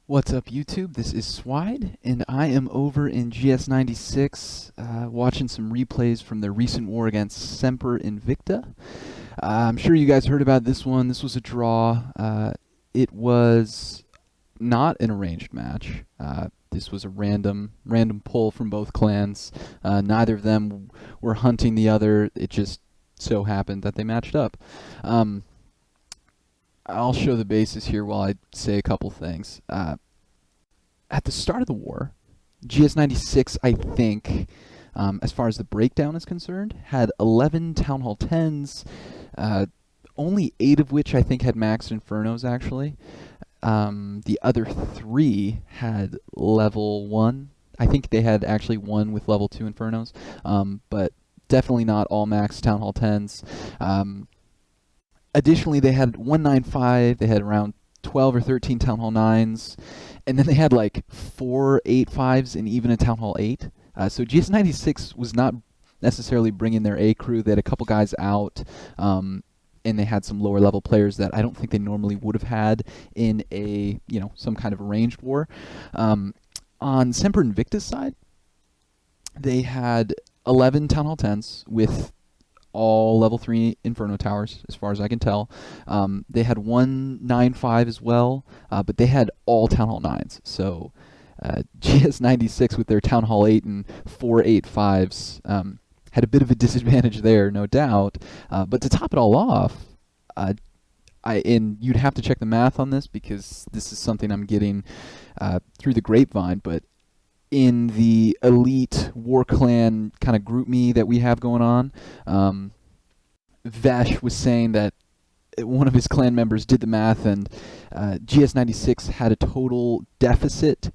What's up, YouTube? This is Swide, and I am over in GS96 watching some replays from the recent war against Semper Invicta. I'm sure you guys heard about this one. This was a draw. It was not an arranged match. This was a random pull from both clans. Neither of them were hunting the other. It just so happened that they matched up. I'll show the basis here while I say a couple things. At the start of the war, GS96, I think, as far as the breakdown is concerned, had 11 Town Hall 10s, only 8 of which I think had maxed Infernos, actually. The other 3 had level 1. I think they had actually 1 with level 2 Infernos, but definitely not all maxed Town Hall 10s. Additionally, they had 195, they had around 12 or 13 Town Hall 9s, and then they had like 4 8.5s and even a Town Hall 8. So GS96 was not necessarily bringing their A crew. They had a couple guys out, and they had some lower level players that I don't think they normally would have had in a, some kind of arranged war. On Semper Invicta's side, they had 11 Town Hall 10s with all level 3 Inferno towers, as far as I can tell. They had 195 as well, but they had all Town Hall 9s. So GS96 with their Town Hall 8 and 4 8.5s had a bit of a disadvantage there, no doubt. But to top it all off, and you'd have to check the math on this because this is something I'm getting through the grapevine, but in the elite war clan kind of group me that we have going on, Vesh was saying that one of his clan members did the math, and GS96 had a total deficit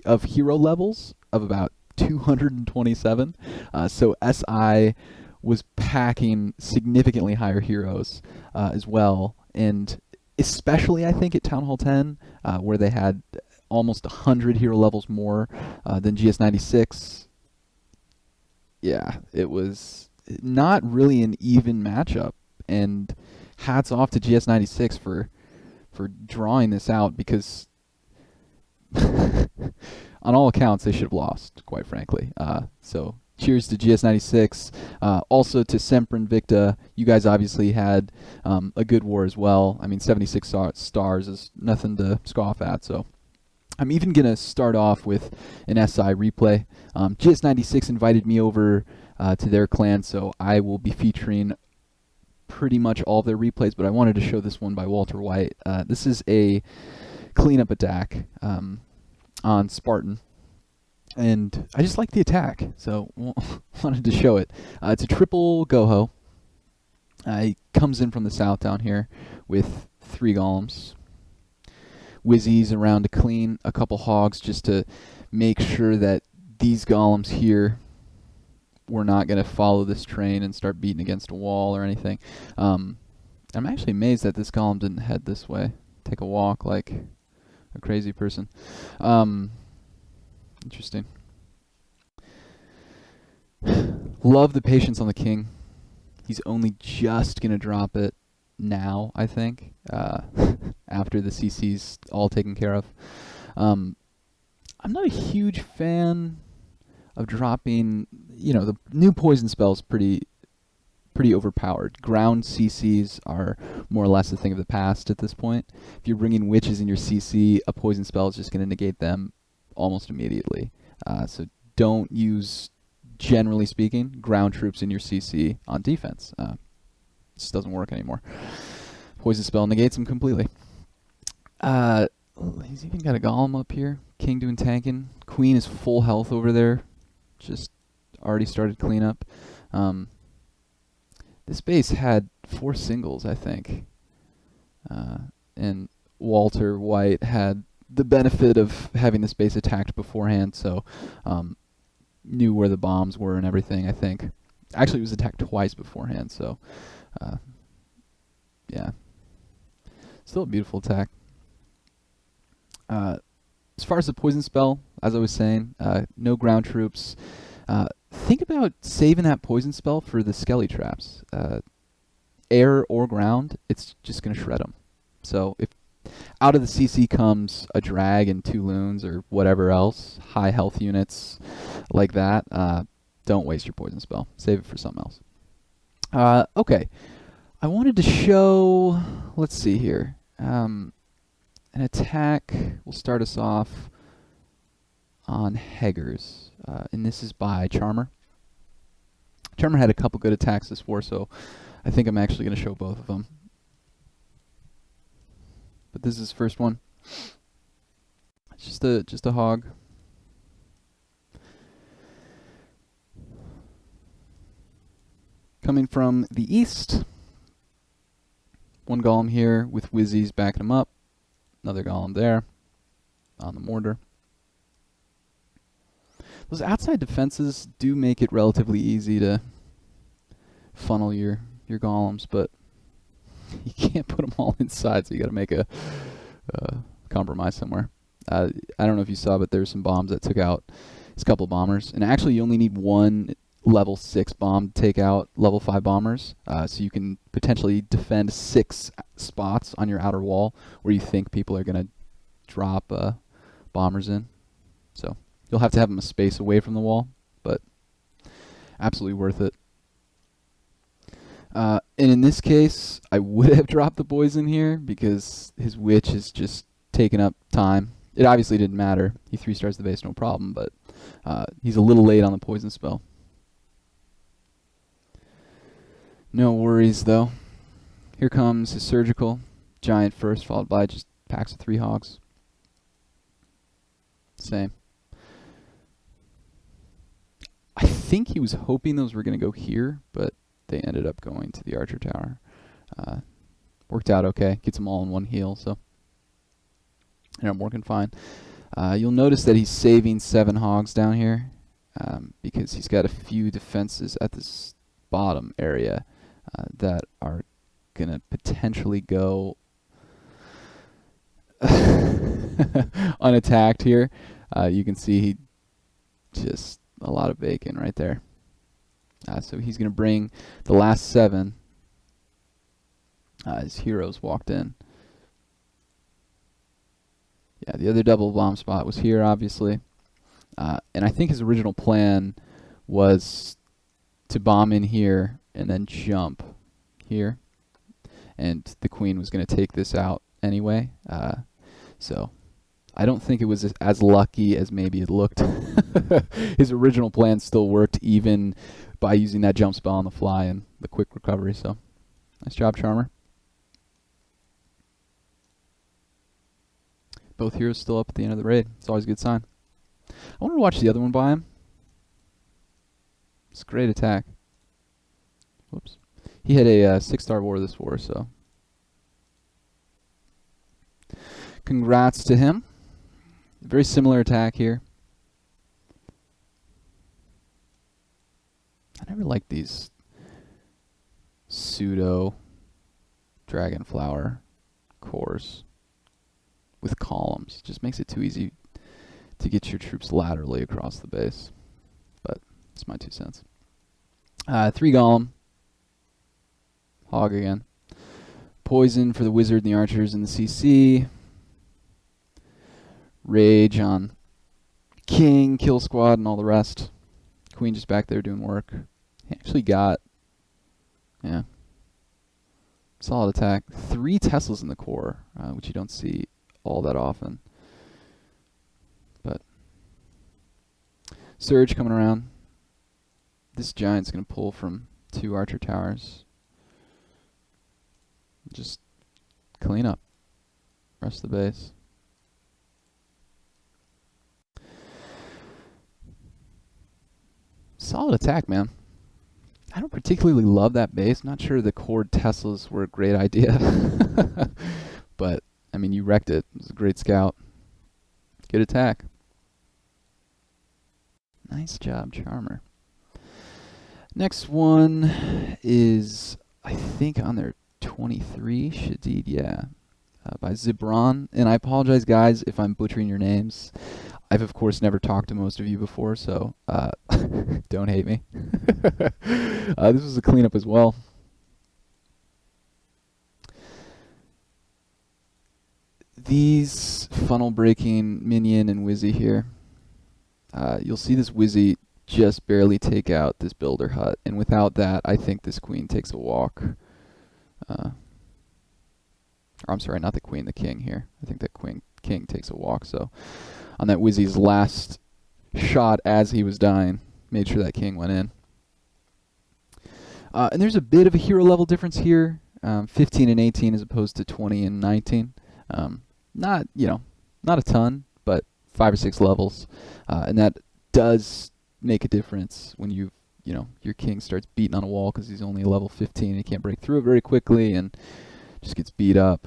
of hero levels of about 227. So SI was packing significantly higher heroes as well, and especially I think at Town Hall 10, where they had almost 100 hero levels more than GS96. Yeah, it was not really an even matchup, and hats off to GS96 for drawing this out, because on all accounts they should have lost, quite frankly. So cheers to GS96. Also to Semper Invicta, you guys obviously had a good war as well. I mean, 76 stars is nothing to scoff at, so I'm even going to start off with an SI replay. GS96 invited me over to their clan, so I will be featuring pretty much all of their replays, but I wanted to show this one by Walter White. This is a cleanup attack on Spartan, and I just like the attack, so wanted to show it. It's a triple Goho. He comes in from the south down here with 3 golems. Whizzies around to clean a couple hogs just to make sure that these golems here were not going to follow this train and start beating against a wall or anything. I'm actually amazed that this golem didn't head this way, take a walk like a crazy person. Interesting. Love the patience on the king. He's only just going to drop it now, I think, after the CC's all taken care of. I'm not a huge fan of dropping, the new poison spell's pretty overpowered. Ground CCs are more or less a thing of the past at this point. If you're bringing witches in your CC, a poison spell is just going to negate them almost immediately. So don't use, generally speaking, ground troops in your CC on defense. This doesn't work anymore. Poison spell negates them completely. He's even got a golem up here. King doing tanking. Queen is full health over there. Just already started cleanup. This base had 4 singles, I think. And Walter White had the benefit of having this base attacked beforehand, so knew where the bombs were and everything, I think. Actually, it was attacked twice beforehand, so yeah. Still a beautiful attack. As far as the poison spell, as I was saying, no ground troops. Think about saving that poison spell for the skelly traps. Air or ground, it's just going to shred them. So if out of the CC comes a drag and 2 loons or whatever else, high health units like that. Don't waste your poison spell. Save it for something else. Okay. I wanted to show, let's see here, an attack will start us off on Heggers, and this is by Charmer. Charmer had a couple good attacks this war, so I think I'm actually going to show both of them. But this is his first one. It's just a hog. Coming from the east. One golem here with whizzies backing him up. Another golem there on the mortar. Those outside defenses do make it relatively easy to funnel your golems, but you can't put them all inside, so you got to make a compromise somewhere. I don't know if you saw, but there's some bombs that took out a couple bombers, and actually you only need one level 6 bomb to take out level 5 bombers, so you can potentially defend 6 spots on your outer wall where you think people are going to drop bombers in. So you'll have to have them a space away from the wall, but absolutely worth it. And in this case, I would have dropped the poison here because his witch is just taking up time. It obviously didn't matter. He 3-stars the base, no problem, but he's a little late on the poison spell. No worries, though. Here comes his surgical. Giant first, followed by just packs of 3 hogs. Same. I think he was hoping those were going to go here, but they ended up going to the archer tower. Worked out okay. Gets them all in one heal, so I'm working fine. You'll notice that he's saving 7 hogs down here because he's got a few defenses at this bottom area that are going to potentially go unattacked here. You can see he just a lot of bacon right there. So he's going to bring the last 7. His heroes walked in. Yeah, the other double bomb spot was here, obviously. And I think his original plan was to bomb in here and then jump here. And the queen was going to take this out anyway. So I don't think it was as lucky as maybe it looked. His original plan still worked even by using that jump spell on the fly and the quick recovery. So nice job, Charmer. Both heroes still up at the end of the raid. It's always a good sign. I wanted to watch the other one by him. It's a great attack. Whoops. He had a 6-star war this war, so congrats to him. Very similar attack here. I never liked these pseudo dragonflower cores with columns. It just makes it too easy to get your troops laterally across the base. But it's my 2 cents. 3 golem. Hog again. Poison for the wizard and the archers and the CC. Rage on king, kill squad, and all the rest. Queen just back there doing work. He actually got, yeah, solid attack. 3 Teslas in the core, which you don't see all that often. But Surge coming around. This giant's going to pull from 2 archer towers. Just clean up rest of the base. Solid attack, man. I don't particularly love that base. Not sure the cord Teslas were a great idea. But, I mean, you wrecked it. It was a great scout. Good attack. Nice job, Charmer. Next one is, I think, on their 23, Shadid, yeah, by Zibran. And I apologize, guys, if I'm butchering your names. I've, of course, never talked to most of you before, so don't hate me. This was a cleanup as well. these funnel breaking minion and Wizzy here, you'll see this Wizzy just barely take out this builder hut, and without that, I think this queen takes a walk. Or I'm sorry, not the queen, the king here. I think that king takes a walk. So on that Wizzy's last shot as he was dying, made sure that king went in. And there's a bit of a hero level difference here, 15 and 18 as opposed to 20 and 19. Not a ton, but 5 or 6 levels, and that does make a difference when your king starts beating on a wall because he's only level 15 and he can't break through it very quickly and just gets beat up.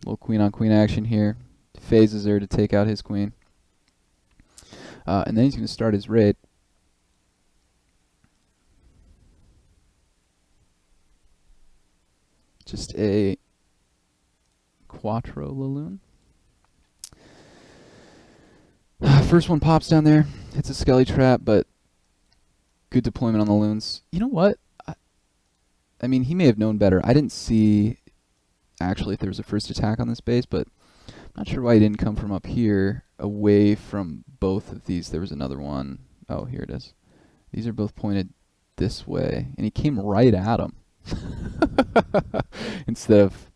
Little queen on queen action here. Phases there to take out his queen, and then he's going to start his raid. Just a Quattro Laloon. First one pops down there, hits a Skelly Trap, but good deployment on the loons. You know what? I mean, he may have known better. I didn't see, actually, if there was a first attack on this base, but I'm not sure why he didn't come from up here, away from both of these. There was another one. Oh, here it is. These are both pointed this way, and he came right at him. Instead of,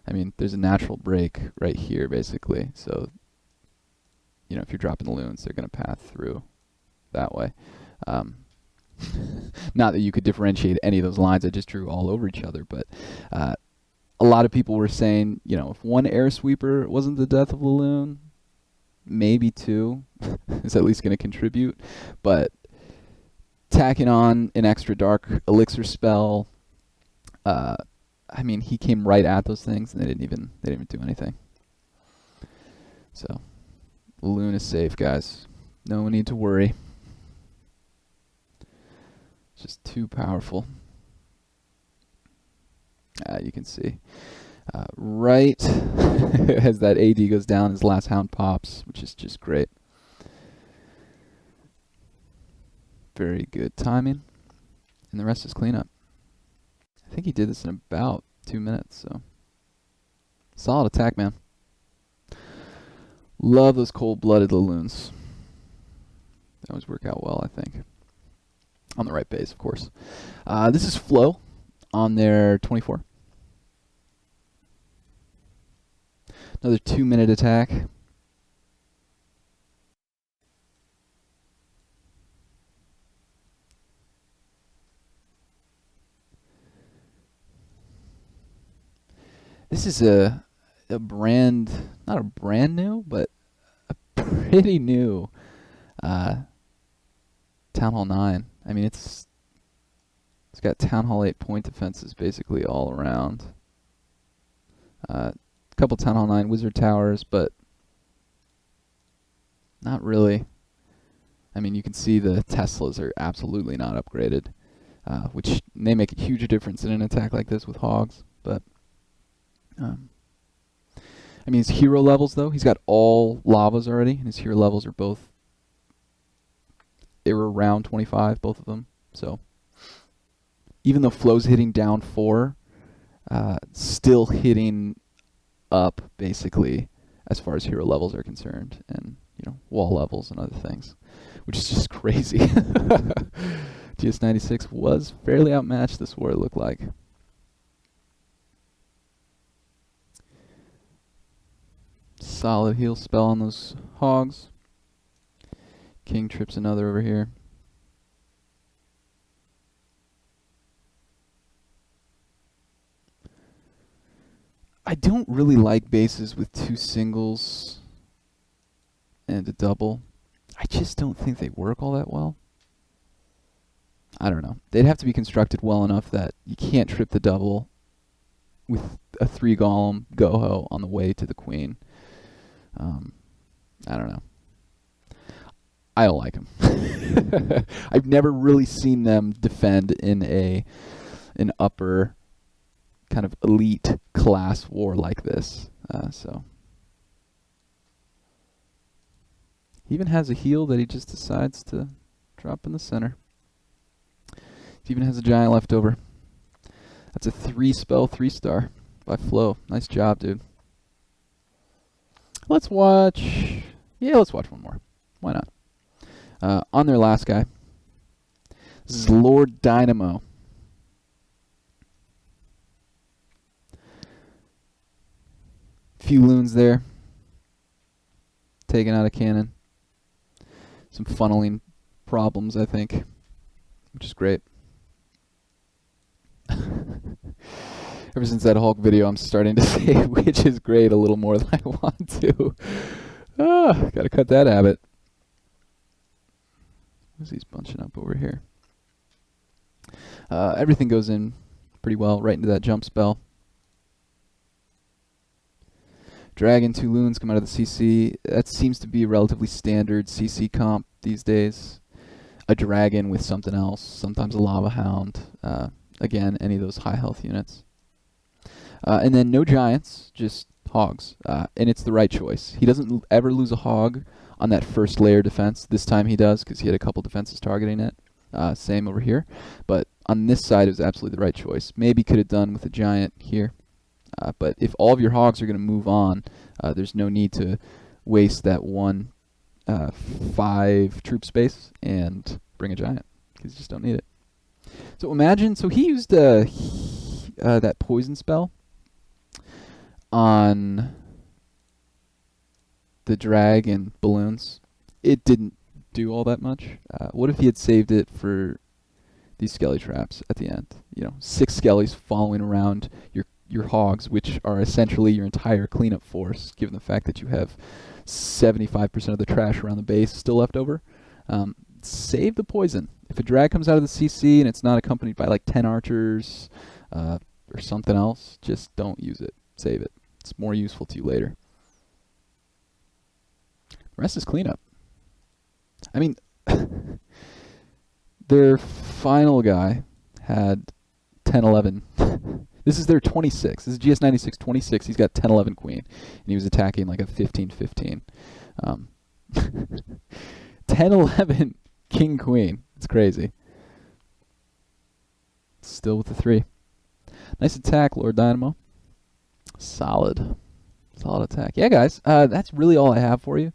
I mean, there's a natural break right here, basically. So, if you're dropping the loons, they're going to path through that way. Not that you could differentiate any of those lines. I just drew all over each other. But a lot of people were saying, if one air sweeper wasn't the death of the loon, maybe 2 is at least going to contribute. But tacking on an extra dark elixir spell, I mean, he came right at those things, and they didn't even do anything. So, Loon is safe, guys. No need to worry. It's just too powerful. You can see right as that AD goes down, his last hound pops, which is just great. Very good timing, and the rest is cleanup. I think he did this in about 2 minutes, so solid attack, man. Love those cold-blooded Laloons. They always work out well, I think. On the right base, of course. This is Flow on their 24. Another 2-minute attack. This is a brand, not a brand new, but a pretty new Town Hall 9. I mean, it's got Town Hall 8 point defenses basically all around. A couple Town Hall 9 Wizard Towers, but not really. I mean, you can see the Teslas are absolutely not upgraded, which may make a huge difference in an attack like this with Hogs, but I mean, his hero levels, though, he's got all lavas already, and his hero levels are both, they were around 25, both of them. So even though Flow's hitting down 4, still hitting up, basically, as far as hero levels are concerned, and, wall levels and other things, which is just crazy. GS96 was fairly outmatched this war, it looked like. Solid heal spell on those Hogs. King trips another over here. I don't really like bases with 2 singles and a double. I just don't think they work all that well. I don't know. They'd have to be constructed well enough that you can't trip the double with a 3 golem Goho on the way to the queen. I don't know. I don't like them. I've never really seen them defend in an upper kind of elite class war like this. So he even has a heal that he just decides to drop in the center. He even has a giant left over. That's a 3 spell 3-star by Flow. Nice job, dude. Let's watch... Yeah, let's watch one more. Why not? On their last guy. This is Lord Dynamo. Few loons there. Taking out a cannon. Some funneling problems, I think, which is great. Ever since that Hulk video, I'm starting to say which is great a little more than I want to. Gotta cut that habit. Who's he's bunching up over here? Everything goes in pretty well right into that jump spell. Dragon, 2 loons come out of the CC. That seems to be a relatively standard CC comp these days. A dragon with something else, sometimes a lava hound. Again, any of those high health units. And then no giants, just hogs. And it's the right choice. He doesn't ever lose a hog on that first layer defense. This time he does because he had a couple defenses targeting it. Same over here. But on this side, it was absolutely the right choice. Maybe could have done with a giant here. But if all of your hogs are going to move on, there's no need to waste that 5 troop space and bring a giant, because you just don't need it. So imagine, so he used that poison spell on the drag and balloons. It didn't do all that much. What if he had saved it for these skelly traps at the end? You know, 6 skellies following around your hogs, which are essentially your entire cleanup force, given the fact that you have 75% of the trash around the base still left over. Save the poison. If a drag comes out of the CC and it's not accompanied by like 10 archers or something else, just don't use it. Save it. It's more useful to you later. The rest is cleanup. I mean, their final guy had 10-11. This is their 26. This is GS96 26. He's got 10-11 queen. And he was attacking like a 15-15. 10-11 king queen. It's crazy. Still with the 3. Nice attack, Lord Dynamo. Solid. Solid attack. Yeah, guys. That's really all I have for you.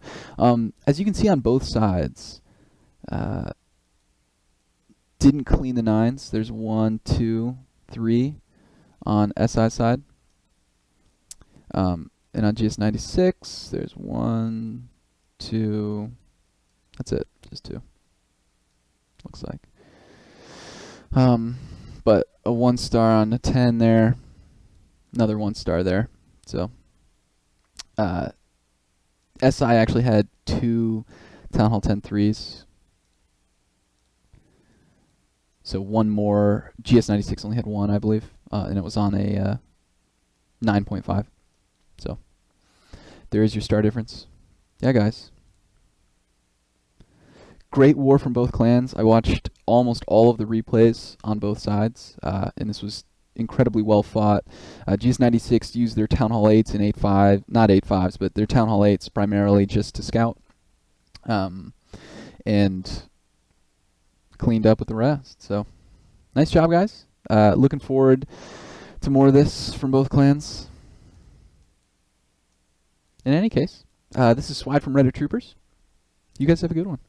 As you can see on both sides, didn't clean the 9s. There's 1, 2, 3. On SI side. And on GS96, there's 1, 2, that's it, just 2, looks like. But a 1-star on a 10 there, another 1-star there. So, SI actually had 2 Town Hall 10 3s. So 1 more. GS96 only had 1, I believe. And it was on a 9.5. So there is your star difference. Yeah, guys. Great war from both clans. I watched almost all of the replays on both sides, and this was incredibly well fought. GS96 used their Town Hall 8s and 8.5, not 8.5s, but their Town Hall 8s primarily just to scout, and cleaned up with the rest. So nice job, guys. Looking forward to more of this from both clans. In any case, this is Swide from Reddit Troopers. You guys have a good one.